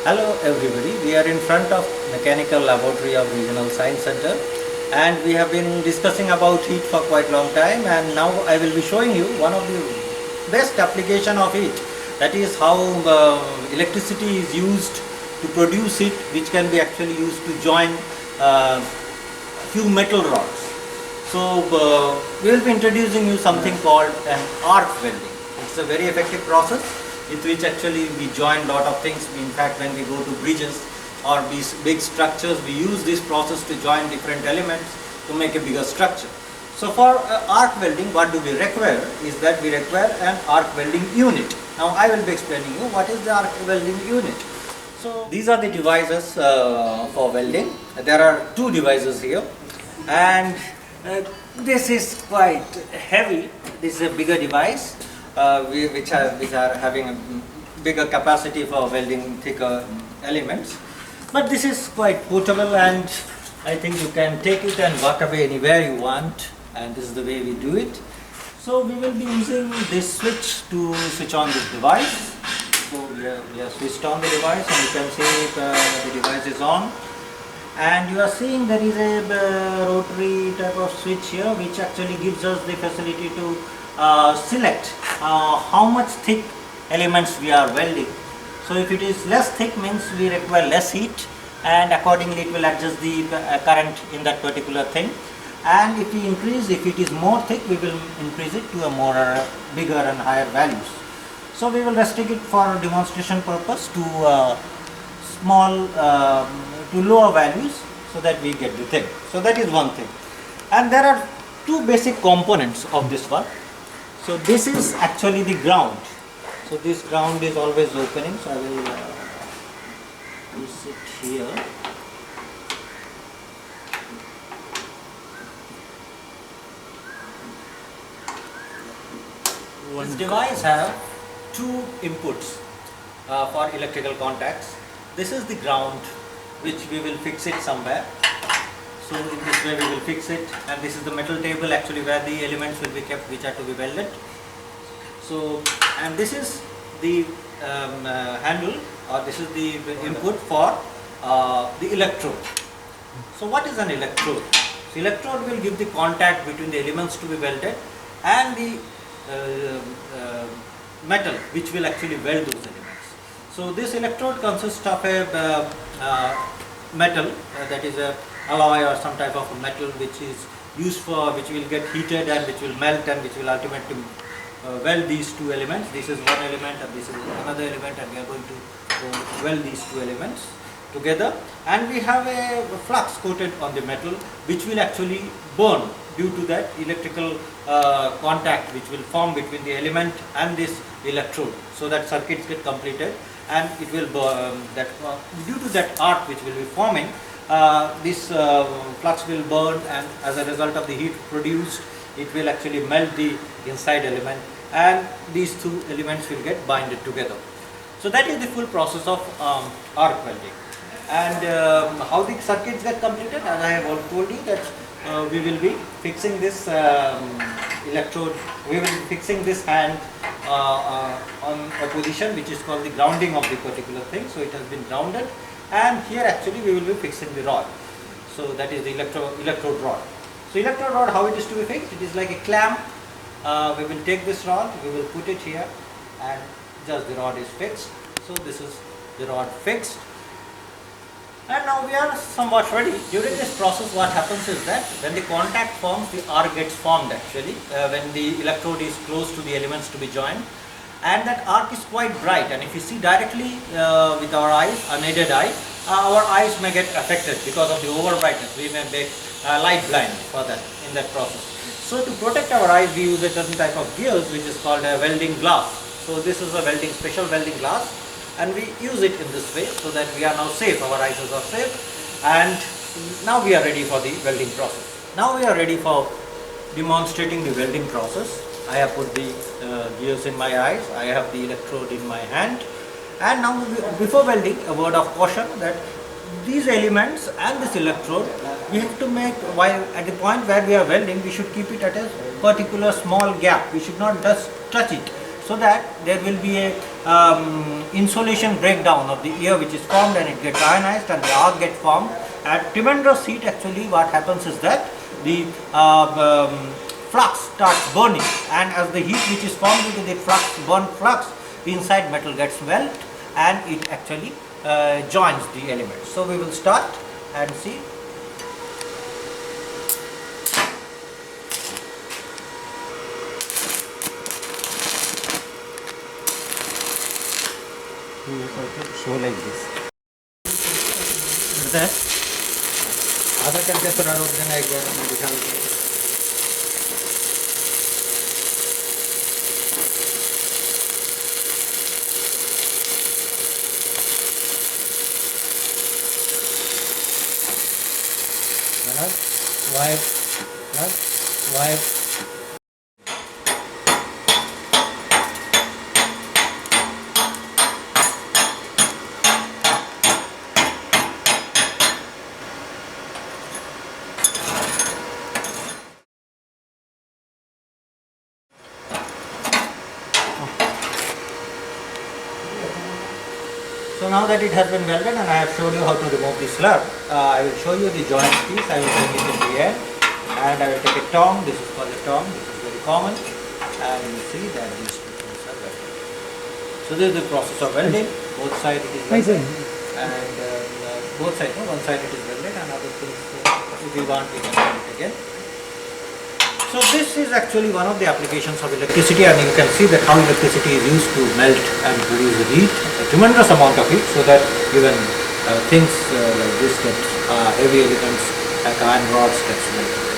Hello everybody, we are in front of Mechanical Laboratory of Regional Science Center and we have been discussing about heat for quite a long time, and now I will be showing you one of the best application of heat, that is how electricity is used to produce heat, which can be actually used to join few metal rods. So we will be introducing you something called an arc welding. It's a very effective process with which actually we join lot of things. In fact, when we go to bridges or these big structures, we use this process to join different elements to make a bigger structure. So for arc welding, what do we require is that we require an arc welding unit. Now I will be explaining you what is the arc welding unit. So these are the devices for welding. There are two devices here, and this is quite heavy. This is a bigger device which are having a bigger capacity for welding thicker elements. But this is quite portable, and I think you can take it and walk away anywhere you want, and this is the way we do it. So we will be using this switch to switch on this device. So we have switched on the device, and you can see the device is on. And you are seeing there is a rotary type of switch here, which actually gives us the facility to select how much thick elements we are welding. So if it is less thick, means we require less heat, and accordingly it will adjust the current in that particular thing. And if we increase, if it is more thick, we will increase it to a more bigger and higher values. So we will restrict it for demonstration purpose to small to lower values, so that we get the thing. So that is one thing. And there are two basic components of this one. So this is actually the ground. So this ground is always opening, so I will place it here. This device have two inputs for electrical contacts. This is the ground, which we will fix it somewhere. So in this way we will fix it, and this is the metal table actually where the elements will be kept which are to be welded. So, and this is the handle, or this is the input for the electrode. So what is an electrode? So electrode will give the contact between the elements to be welded and the metal which will actually weld those elements. So this electrode consists of a metal that is a alloy or some type of a metal which is used for, which will get heated and which will melt and which will ultimately weld these two elements. This is one element and this is another element, and we are going to weld these two elements together. And we have a flux coated on the metal which will actually burn due to that electrical contact which will form between the element and this electrode, so that circuits get completed, and it will burn that due to that arc which will be forming. This flux will burn, and as a result of the heat produced, it will actually melt the inside element, and these two elements will get binded together. So that is the full process of arc welding. And how the circuits get completed, as I have already told you, that we will be fixing this electrode, we will be fixing this hand on a position which is called the grounding of the particular thing. So it has been grounded, and here actually we will be fixing the rod. So that is the electrode rod. So electrode rod, how it is to be fixed? It is like a clamp. We will take this rod, we will put it here, and just the rod is fixed. So this is the rod fixed. And now we are somewhat ready. During this process, what happens is that when the contact forms, the arc gets formed actually, when the electrode is close to the elements to be joined. And that arc is quite bright, and if you see directly with our eyes, unaided eye, our eyes may get affected because of the over brightness. We may be light blind for that, in that process. So to protect our eyes, we use a certain type of gears which is called a welding glass. So this is a special welding glass, and we use it in this way so that we are now safe, our eyes are safe, and now we are ready for the welding process. Now we are ready for demonstrating the welding process. I have put the gears in my eyes, I have the electrode in my hand, and now before welding, a word of caution that these elements and this electrode, we have to make, while at the point where we are welding, we should keep it at a particular small gap. We should not just touch it. so that there will be a insulation breakdown of the air which is formed, and it gets ionized and the arc gets formed. At tremendous heat, actually what happens is that the flux starts burning, and as the heat which is formed due to the flux, the inside metal gets melt and it actually joins the elements. So we will start and see. We will show like this. आधा करके थोड़ा रोक देना, एक बार मैं दिखा देता हूँ. Wipe, wipe. So now that it has been welded and I have showed you how to remove the slab, I will show you the joint piece. I will bring it in the end and I will take a tong. This is called a tong. This is very common, and you will see that these two things are welded. So this is the process of welding. Both sides it is welded, and both sides, no, one side it is welded and other things if we want we can weld it again. So this is actually one of the applications of electricity, and you can see that how electricity is used to melt and produce the heat, a tremendous amount of heat, so that even things like this, that heavy elements like iron rods gets melted.